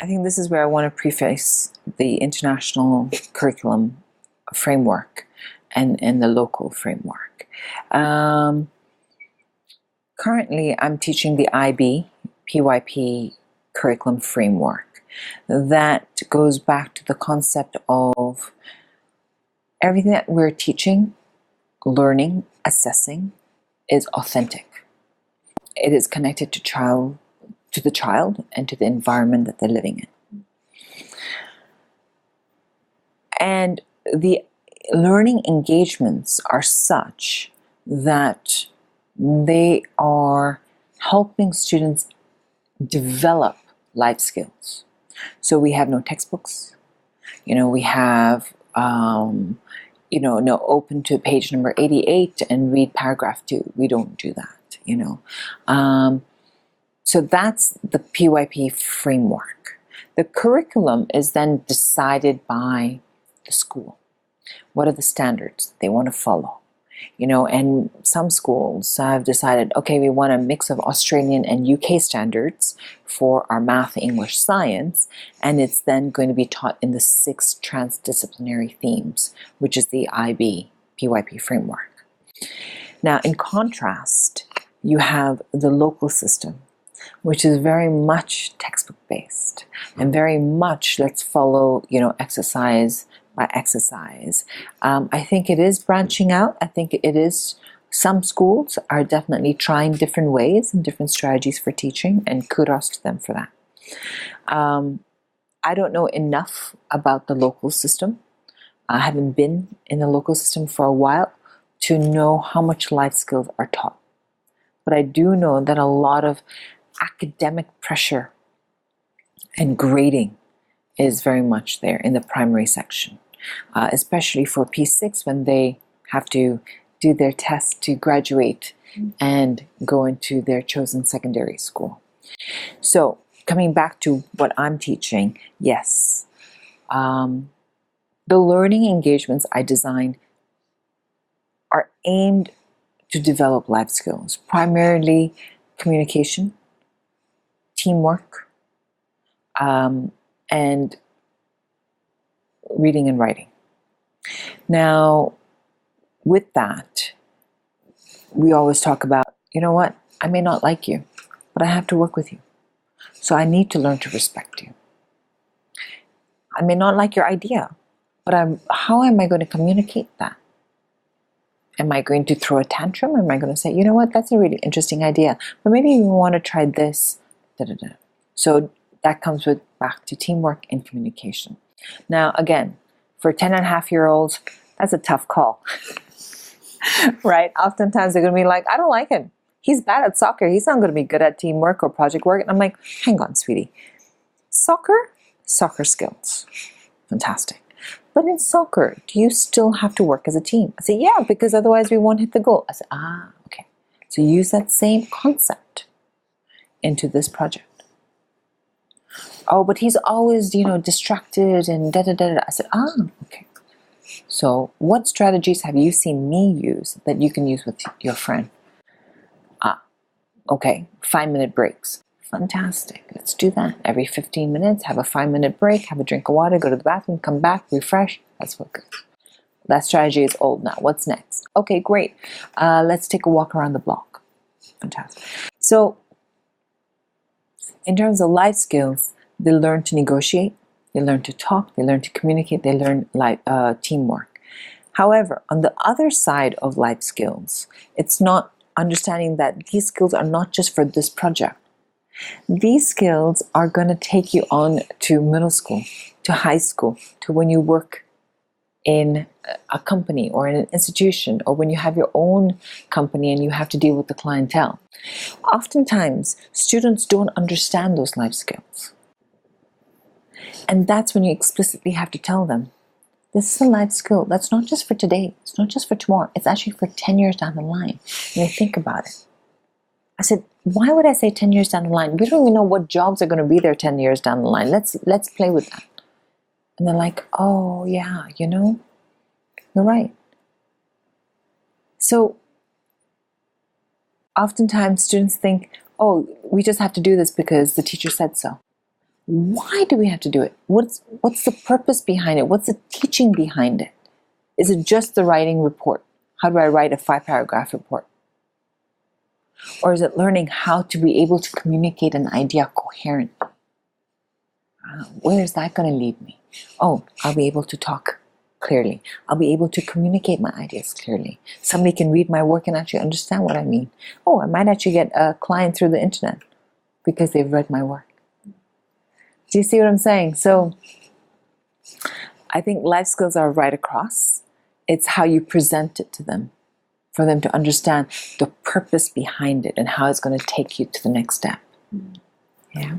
I think this is where I want to preface the international curriculum framework and the local framework. Currently, I'm teaching the IB PYP curriculum framework that goes back to the concept of everything that we're teaching, learning, assessing is authentic. It is connected to the child and to the environment that they're living in. And the learning engagements are such that they are helping students develop life skills. So we have no textbooks. We have, no open to page number 88 and read paragraph 2. We don't do that, So that's the PYP framework. The curriculum is then decided by the school. What are the standards they want to follow? And some schools have decided, okay, we want a mix of Australian and UK standards for our math, English, science, and it's then going to be taught in the 6 transdisciplinary themes, which is the IB PYP framework. Now, in contrast, you have the local system, which is very much textbook based and very much let's follow, exercise by exercise. I think it is branching out. I think it is, some schools are definitely trying different ways and different strategies for teaching, and kudos to them for that. I don't know enough about the local system. I haven't been in the local system for a while to know how much life skills are taught. But I do know that a lot of academic pressure and grading is very much there in the primary section, especially for P6 when they have to do their test to graduate and go into their chosen secondary school. So coming back to what I'm teaching, yes, the learning engagements I designed are aimed to develop life skills, primarily communication, teamwork, and reading and writing. Now, with that, we always talk about, you know what, I may not like you, but I have to work with you. So I need to learn to respect you. I may not like your idea, but how am I going to communicate that? Am I going to throw a tantrum? Am I going to say, you know what, that's a really interesting idea, but maybe you want to try this, da-da-da. So that comes back to teamwork and communication. Now, again, for 10-and-a-half-year-olds, that's a tough call, right? Oftentimes they're going to be like, I don't like him. He's bad at soccer. He's not going to be good at teamwork or project work. And I'm like, hang on, sweetie. Soccer skills, fantastic. But in soccer, do you still have to work as a team? I say, yeah, because otherwise we won't hit the goal. I said, okay. So use that same concept into this project. Oh, but he's always, distracted and da-da-da-da. I said, okay. So what strategies have you seen me use that you can use with your friend? Okay, 5-minute breaks. Fantastic. Let's do that. Every 15 minutes, have a 5-minute break, have a drink of water, go to the bathroom, come back, refresh. That's what good. That strategy is old now. What's next? Okay, great. Let's take a walk around the block. Fantastic. So in terms of life skills, they learn to negotiate, they learn to talk, they learn to communicate, they learn teamwork. However, on the other side of life skills, it's not understanding that these skills are not just for this project. These skills are going to take you on to middle school, to high school, to when you work in a company or in an institution, or when you have your own company and you have to deal with the clientele. Oftentimes, students don't understand those life skills. And that's when you explicitly have to tell them, this is a life skill. That's not just for today. It's not just for tomorrow. It's actually for 10 years down the line. And they think about it. I said, why would I say 10 years down the line? We don't even know what jobs are going to be there 10 years down the line. Let's play with that. And they're like, oh yeah, you're right. So oftentimes students think, oh, we just have to do this because the teacher said so. Why do we have to do it? What's the purpose behind it? What's the teaching behind it? Is it just the writing report? How do I write a 5-paragraph report? Or is it learning how to be able to communicate an idea coherently? Where is that going to lead me? Oh, I'll be able to talk clearly. I'll be able to communicate my ideas clearly. Somebody can read my work and actually understand what I mean. Oh, I might actually get a client through the internet because they've read my work. Do you see what I'm saying? So I think life skills are right across. It's how you present it to them, for them to understand the purpose behind it and how it's going to take you to the next step. Yeah.